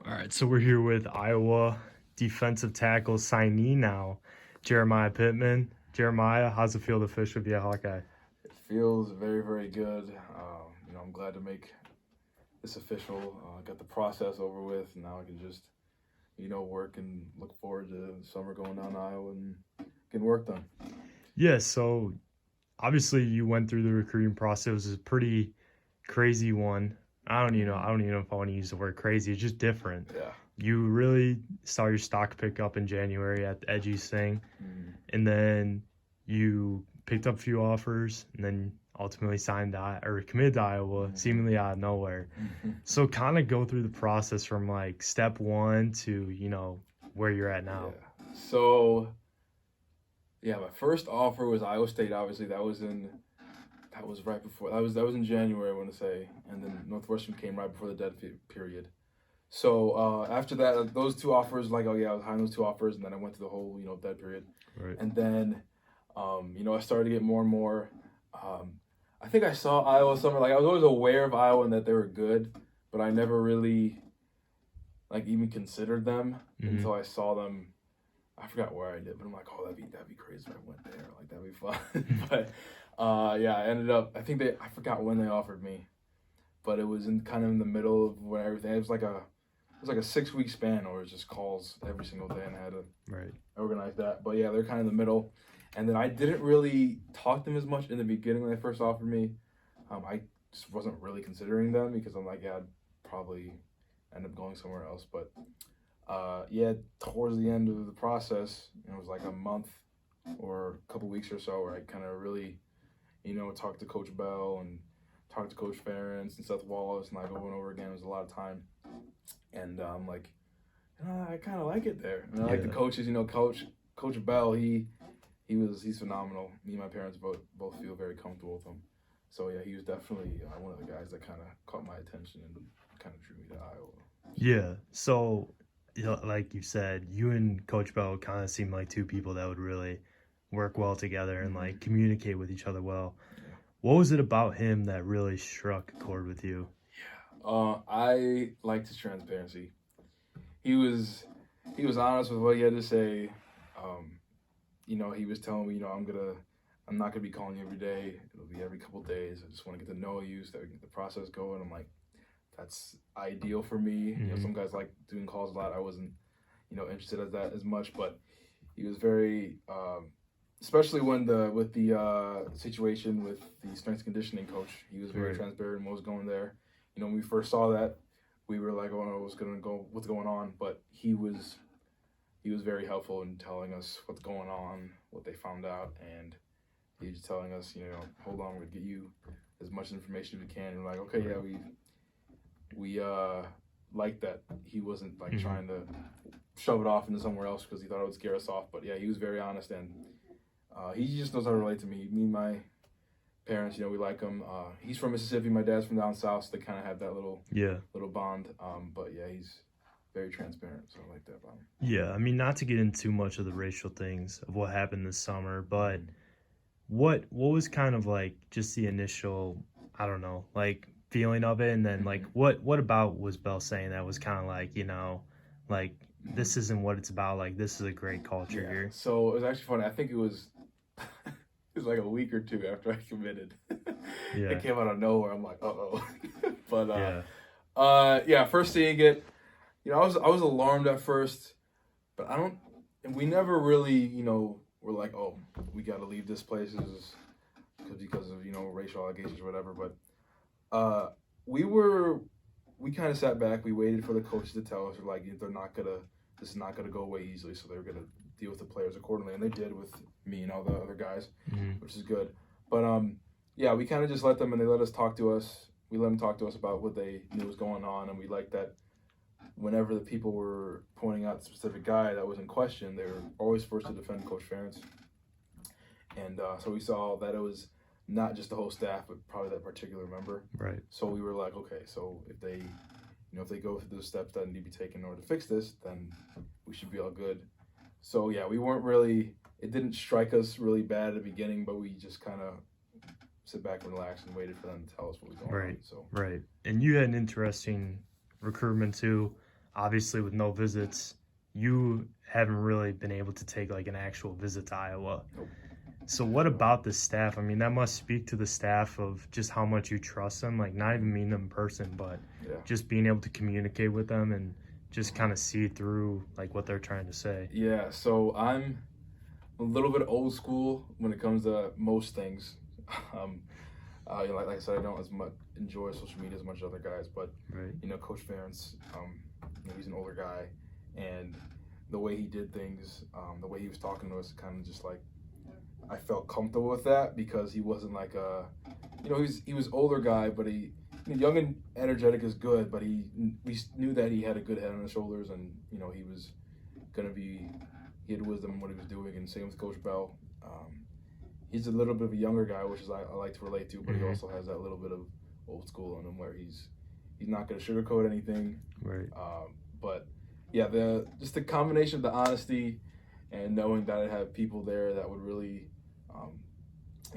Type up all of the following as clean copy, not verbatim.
All right, so we're here with Iowa defensive tackle signee now, Jeremiah Pittman. Jeremiah, how's it feel to officially be a Hawkeye? It feels very, very good. I'm glad to make this official. Got the process over with. Now I can just, work and look forward to summer going down to Iowa and getting work done. Yeah, so obviously you went through the recruiting process. It was a pretty crazy one. I don't even know if I want to use the word crazy. It's just different. Yeah. You really saw your stock pick up in January at the Edgy's thing, and then you picked up a few offers, and then ultimately committed to Iowa, seemingly out of nowhere. So kind of go through the process from like step one to where you're at now. Yeah. So, my first offer was Iowa State. Obviously, that was right before that was in January, I want to say, and then Northwestern came right before the dead period. So after that, those two offers, I was behind those two offers, and then I went through the whole dead period, Right. and then I started to get more and more. I think I saw Iowa somewhere. I was always aware of Iowa and that they were good, but I never really even considered them until I saw them. I forgot where I did, but I'm like, oh, that'd be crazy if I went there. That'd be fun. But I ended up. I think I forgot when they offered me, but it was in the middle of when everything. It was like a 6-week span, where it was just calls every single day, and I had to organize that. But yeah, they're kind of in the middle. And then I didn't really talk to them as much in the beginning when they first offered me. I just wasn't really considering them because I'm like, yeah, I'd probably end up going somewhere else. But towards the end of the process, it was like a month or a couple weeks or so where I kind of really, talked to Coach Bell and talked to Coach Ferentz and Seth Wallace, and over and over again. It was a lot of time. And I'm like, I kind of like it there. And I like the coaches, Coach Bell, he's phenomenal. Me and my parents both feel very comfortable with him. So yeah, he was definitely one of the guys that kind of caught my attention and kind of drew me to Iowa. Yeah. So, like you said, you and Coach Bell kind of seem like two people that would really work well together and communicate with each other well. Yeah. What was it about him that really struck a chord with you? I liked his transparency. He was honest with what he had to say. He was telling me, I'm not gonna be calling you every day. It'll be every couple days. I just want to get to know you so that we can get the process going. I'm like, that's ideal for me. Some guys like doing calls a lot. I wasn't, interested in that as much, but he was very, especially with the situation with the strength and conditioning coach. He was very transparent and what was going there. When we first saw that, we were like, oh, what's going on? But he was very helpful in telling us what's going on, what they found out, and he was telling us, hold on, we're gonna get you as much information as we can. And we're like, okay, yeah, we like that he wasn't trying to shove it off into somewhere else because he thought it would scare us off. But yeah, he was very honest, and he just knows how to relate to me. Me and my parents, we like him. He's from Mississippi. My dad's from down south, so they kind of have that little bond. But yeah, he's very transparent, so I like that about him. Yeah, I mean, not to get into too much of the racial things of what happened this summer, but what was kind of just the initial, I don't know, feeling of it, and then what about was Bell saying that was kind of this isn't what it's about, this is a great culture here. So it was actually funny. I think it was it was like a week or two after I committed. It came out of nowhere. I'm like, uh-oh. But first seeing it, I was alarmed at first, but and we never really, were like, oh, we got to leave this place because of, racial allegations or whatever. But we kind of sat back. We waited for the coaches to tell us, this is not gonna go away easily. So they were gonna deal with the players accordingly, and they did with me and all the other guys, which is good. But we kind of just let them, and they let us talk to us. We let them talk to us about what they knew was going on, and we liked that. Whenever the people were pointing out the specific guy that was in question, they were always first to defend Coach Ferentz. And so we saw that it was not just the whole staff, but probably that particular member. Right. So we were like, okay, so if they go through those steps that need to be taken in order to fix this, then we should be all good. So yeah, we weren't really. It didn't strike us really bad at the beginning, but we just kind of sit back and relax and waited for them to tell us what was going on. So and you had an interesting recruitment too. obviously with no visits, you haven't really been able to take like an actual visit to Iowa. Nope. So what about the staff? I mean, that must speak to the staff of just how much you trust them, like not even meeting them in person, but Yeah. just being able to communicate with them and just kind of see through like what they're trying to say. Yeah, so I'm a little bit old school when it comes to most things. Like I said, I don't as much enjoy social media as much as other guys, but Right. Coach Ferentz, he's an older guy, and the way he did things, the way he was talking to us, kind of just like I felt comfortable with that because he wasn't like he was older guy, but young and energetic is good, but we knew that he had a good head on his shoulders, and he was gonna be. He had wisdom in what he was doing, and same with Coach Bell. He's a little bit of a younger guy, which is I like to relate to, but he also has that little bit of old school in him where he's not going to sugarcoat anything. Right. But yeah, just the combination of the honesty and knowing that I had people there that would really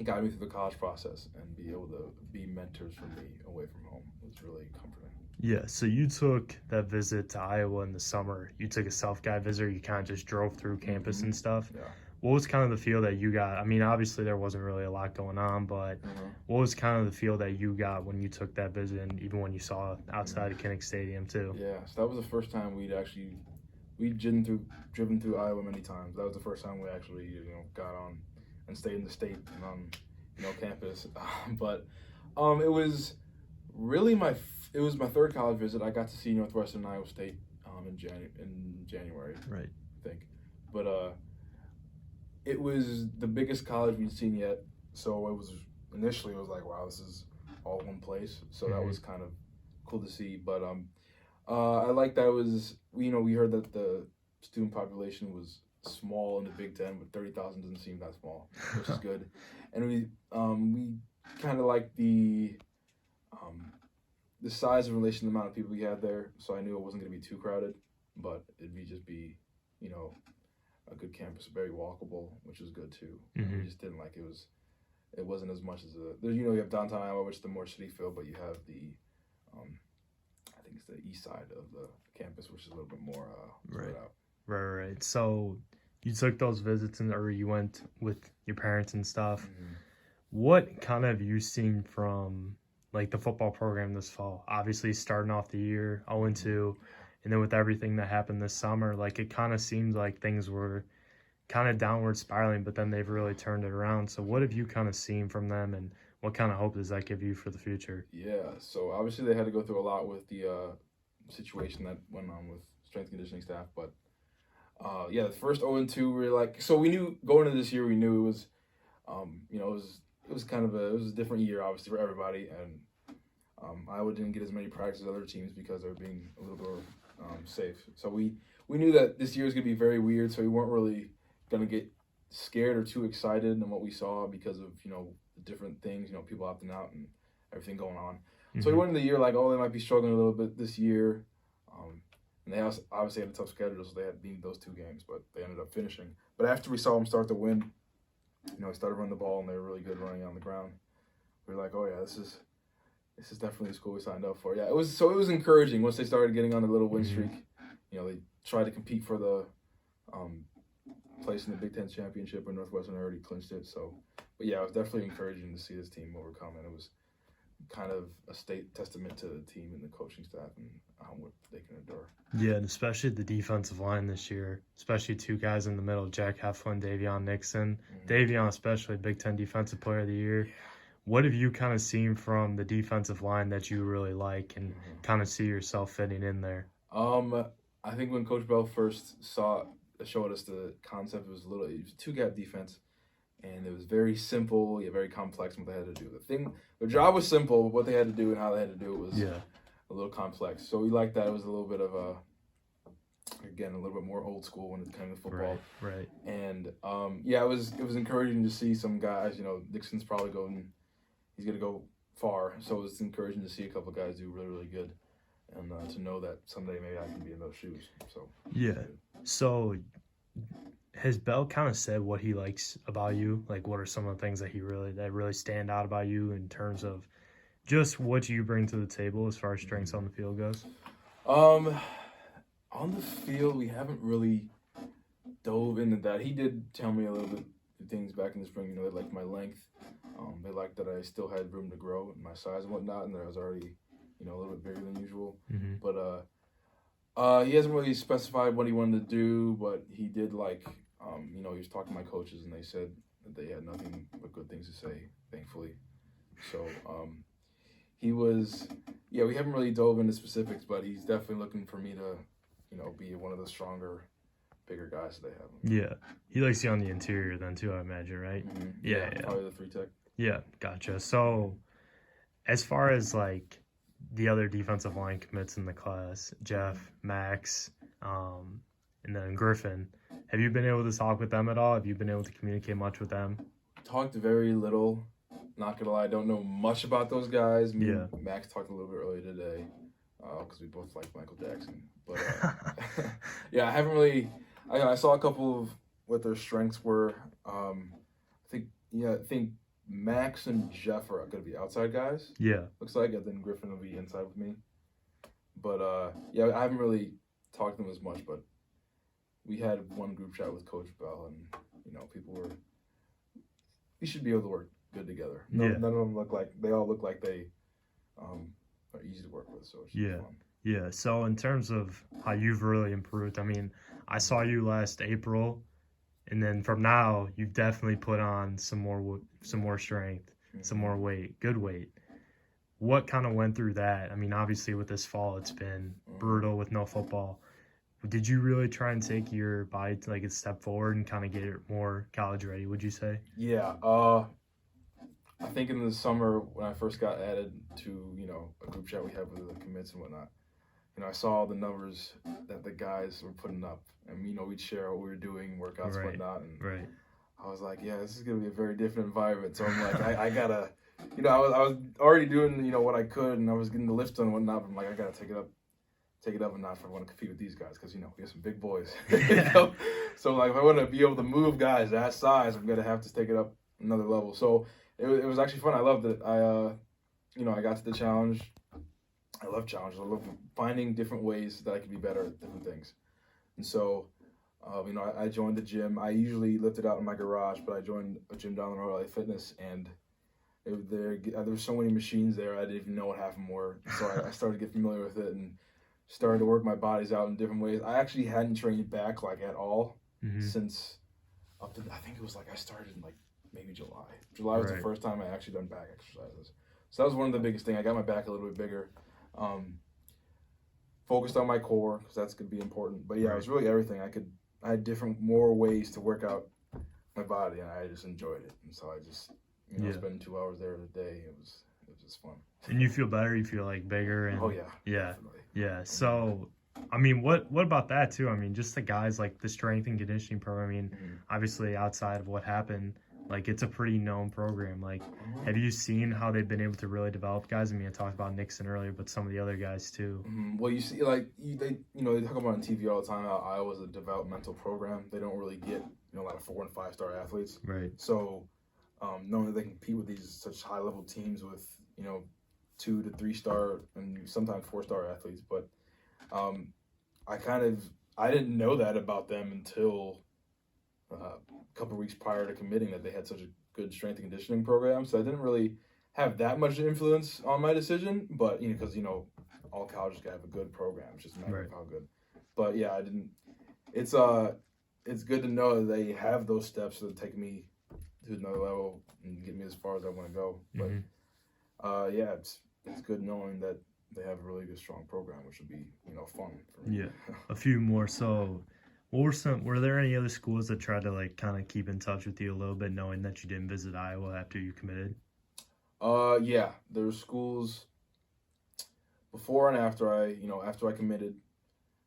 guide me through the college process and be able to be mentors for me away from home was really comforting. Yeah, so you took that visit to Iowa in the summer. You took a self-guided visit. You kind of just drove through campus and stuff. Yeah. What was kind of the feel that you got? I mean, obviously there wasn't really a lot going on, but what was kind of the feel that you got when you took that visit and even when you saw outside of Kinnick Stadium too? Yeah, so that was the first time we'd driven through Iowa many times. That was the first time we actually got on and stayed in the state and on campus. But it was really my third college visit. I got to see Northwestern and Iowa State in January, Right. I think. But it was the biggest college we'd seen yet. So it was like, wow, this is all one place. So that was kind of cool to see. But I like that it was we heard that the student population was small in the Big Ten, but 30,000 doesn't seem that small, which is good. And we kind of like the size in relation to the amount of people we had there. So I knew it wasn't going to be too crowded, but it'd be a good campus, very walkable, which is good too. We just didn't like it wasn't as much as you have downtown Iowa, which is the more city feel, but you have the I think it's the east side of the campus, which is a little bit more spread out. Right. So you took those visits or you went with your parents and stuff. What kind of have you seen from like the football program this fall? Obviously starting off the year 0-2, and then with everything that happened this summer, like it kind of seems like things were kind of downward spiraling, but then they've really turned it around. So what have you kind of seen from them, and what kind of hope does that give you for the future? Yeah, so obviously they had to go through a lot with the situation that went on with strength and conditioning staff, but the first 0-2, so we knew going into this year, we knew it was, it was kind of it was a different year, obviously, for everybody, and Iowa didn't get as many practices as other teams because they were being a little more safe. So we knew that this year was going to be very weird, so we weren't really going to get scared or too excited in what we saw because of, the different things, people opting out and everything going on. So we went into the year like, they might be struggling a little bit this year. And they obviously had a tough schedule, so they had beat those 2 games, but they ended up finishing. But after we saw them start to win, we started running the ball, and they were really good running on the ground. We were like, oh yeah, this is definitely the school we signed up for. Yeah, it was encouraging once they started getting on a little win streak. They tried to compete for the place in the Big Ten championship, and Northwestern already clinched it. So, but yeah, it was definitely encouraging to see this team overcome, and it was kind of a testament to the team and the coaching staff and what they can endure. Yeah, and especially the defensive line this year, especially 2 guys in the middle, Jack Heflin, Davion Nixon. Davion especially, Big Ten Defensive Player of the Year. Yeah. What have you kind of seen from the defensive line that you really like and kind of see yourself fitting in there? I think when Coach Bell first showed us the concept, it was a 2-gap defense. And it was very simple, yet very complex in what they had to do. The job was simple, but what they had to do and how they had to do it was a little complex. So we liked that. It was a little bit of a little bit more old school when it came to football. Right. And it was encouraging to see some guys. Dixon's probably he's going to go far. So it was encouraging to see a couple of guys do really, really good, and to know that someday maybe I can be in those shoes. So yeah. So has Bell kind of said what he likes about you? Like, what are some of the things that really stand out about you in terms of just what you bring to the table as far as strengths on the field goes? On the field, we haven't really dove into that. He did tell me a little bit of things back in the spring. They liked my length. They liked that I still had room to grow in my size and whatnot, and that I was already, a little bit bigger than usual. Mm-hmm. But he hasn't really specified what he wanted to do, but he did he was talking to my coaches, and they said that they had nothing but good things to say, thankfully. So we haven't really dove into specifics, but he's definitely looking for me to, be one of the stronger, bigger guys that they have. Yeah. He likes you on the interior then too, I imagine, right? Mm-hmm. Yeah. Probably the 3 tech. Yeah, gotcha. So as far as like the other defensive line commits in the class, Jeff, Max, and then Griffin, have you been able to talk with them at all? Have you been able to communicate much with them? Talked very little. Not gonna lie, I don't know much about those guys. Yeah. Max talked a little bit earlier today, because we both like Michael Jackson. But yeah, I haven't really. I saw a couple of what their strengths were. I think Max and Jeff are going to be outside guys. Yeah. Looks like, and then Griffin will be inside with me. But I haven't really talked to them as much. But we had one group chat with Coach Bell, and we should be able to work good together. None of them they all look like they are easy to work with. So it should be fun. Yeah. So in terms of how you've really improved, I mean, I saw you last April. And then from now, you've definitely put on some more strength, some more weight, good weight. What kind of went through that? I mean, obviously with this fall, it's been brutal with no football. Did you really try and take your body to like a step forward and kind of get it more college ready, would you say? Yeah. I think in the summer when I first got added to, a group chat we have with the commits and whatnot, I saw the numbers that the guys were putting up. And, we'd share what we were doing, workouts and whatnot. And I was like, yeah, this is going to be a very different environment. So I'm like, I got to, I was already doing, what I could, and I was getting the lifts and whatnot. But I'm like, I got to take it up a notch if I want to compete with these guys because, we have some big boys. So, like, if I want to be able to move guys that size, I'm going to have to take it up another level. So it was actually fun. I loved it. I got to the challenge. I love challenges. I love finding different ways that I can be better at different things. And so, I joined the gym. I usually lifted out in my garage, but I joined a gym down the road, LA Fitness, and there were so many machines there, I didn't even know what half of them were. So I started to get familiar with it and started to work my bodies out in different ways. I actually hadn't trained back at all since up to, I think it was I started in maybe July. July was the first time I actually done back exercises. So that was one of the biggest things. I got my back a little bit bigger. Focused on my core because that's going to be important. But yeah, it was really everything. I had more ways to work out my body, and I just enjoyed it. And so I just, spend 2 hours there a day. It was just fun. And you feel better? You feel bigger? And, oh yeah. Yeah. Definitely. Yeah. So, I mean, what about that too? I mean, just the guys the strength and conditioning program. I mean, obviously outside of what happened, it's a pretty known program. Have you seen how they've been able to really develop guys? I mean, I talked about Nixon earlier, but some of the other guys too. Well, you see, they talk about on TV all the time how Iowa's a developmental program. They don't really get, a lot of 4- and 5-star athletes. Right. So, knowing that they can compete with these such high-level teams with, 2- to 3-star and sometimes 4-star athletes, but I didn't know that about them until a couple of weeks prior to committing that they had such a good strength and conditioning program. So I didn't really have that much influence on my decision, but because all colleges gotta have a good program. It's just a matter of how good. But yeah, I didn't. It's good to know that they have those steps that take me to another level and get me as far as I want to go. But yeah, it's good knowing that they have a really good strong program, which would be fun for me. Yeah, a few more. So. Were there any other schools that tried to kind of keep in touch with you a little bit, knowing that you didn't visit Iowa after you committed? Yeah, there were schools before and after I committed.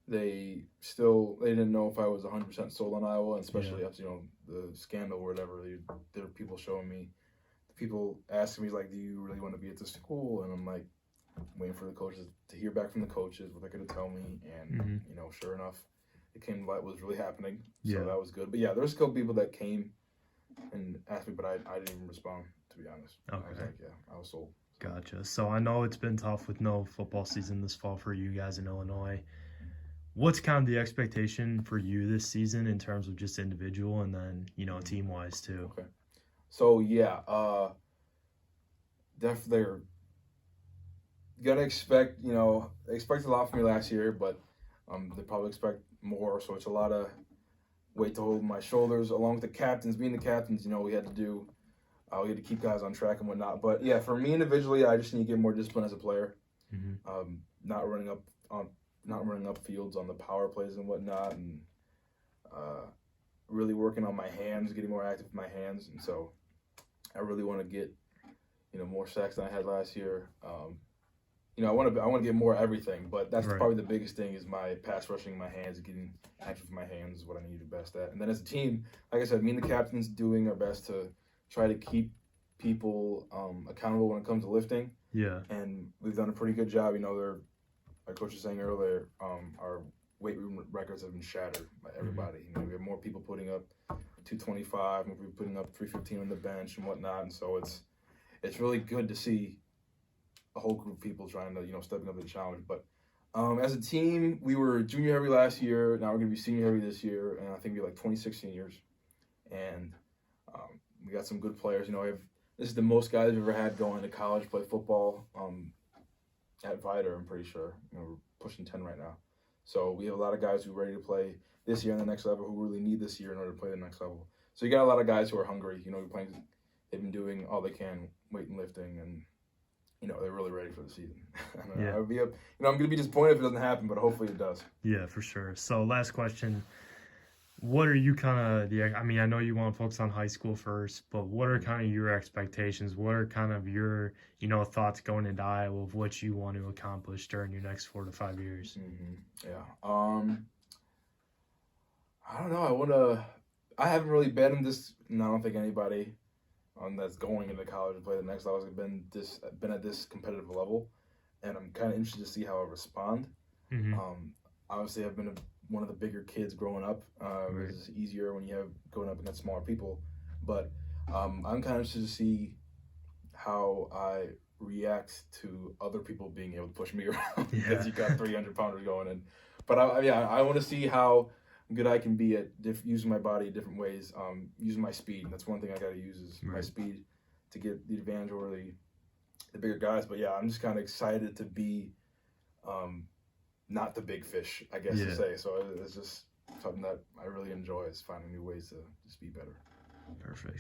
They didn't know if I was 100% sold on Iowa, and especially after the scandal or whatever. There were people showing me, people asking me do you really want to be at this school? And I'm waiting for the coaches to hear back from the coaches what they're going to tell me, and sure enough. It came what was really happening, so that was good. But yeah, there's a couple people that came and asked me, but I didn't even respond, to be honest. Okay. I was I was sold. Gotcha. So I know it's been tough with no football season this fall for you guys in Illinois. what's kind of the expectation for you this season in terms of just individual and then, team wise too? Okay. So yeah, they're gonna expect they expect a lot from me last year, but they probably expect more. So it's a lot of weight to hold my shoulders, along with the captains. Being the captains, we had to do we had to keep guys on track and whatnot. But yeah, for me individually, I just need to get more discipline as a player. Not running up on not running up fields on the power plays and whatnot, and really working on my hands, getting more active with my hands. And so I really want to get more sacks than I had last year. I want to get more everything, but that's Right. probably the biggest thing is my pass rushing, my hands, getting active with my hands is what I need to do best at. And then as a team, like I said, me and the captains doing our best to try to keep people accountable when it comes to lifting. Yeah. And we've done a pretty good job. Like Coach was saying earlier, our weight room records have been shattered by everybody. We have more people putting up 225, more people putting up 315 on the bench and whatnot. And so it's really good to see a whole group of people trying to stepping up to the challenge. But as a team, we were junior heavy last year. Now we're going to be senior heavy this year, and I think we're like 26 seniors. And we got some good players. This is the most guys we've ever had going to college play football at Viter. I'm pretty sure. We're pushing 10 right now. So we have a lot of guys who are ready to play this year and the next level, who really need this year in order to play the next level. So you got a lot of guys who are hungry. They've been doing all they can, weight and lifting, and they're really ready for the season. Yeah. I'm going to be disappointed if it doesn't happen, but hopefully it does. Yeah, for sure. So last question. What are you kind of I know you want to focus on high school first, but what are kind of your expectations? What are kind of your, thoughts going into Iowa of what you want to accomplish during your next 4 to 5 years? Yeah. I don't know. I haven't really been in this, and I don't think anybody that's going into college to play the next level has been at this competitive level, and I'm kind of interested to see how I respond. Obviously, I've been one of the bigger kids growing up. Right. It's easier when you have going up against smaller people, but I'm kind of interested to see how I react to other people being able to push me around because you got 300-pounders going in. But I want to see how good I can be at using my body in different ways, using my speed. That's one thing I got to use is my speed to get the advantage over the bigger guys. But yeah, I'm just kind of excited to be not the big fish, I guess to say. So it's just something that I really enjoy is finding new ways to just be better. Perfect.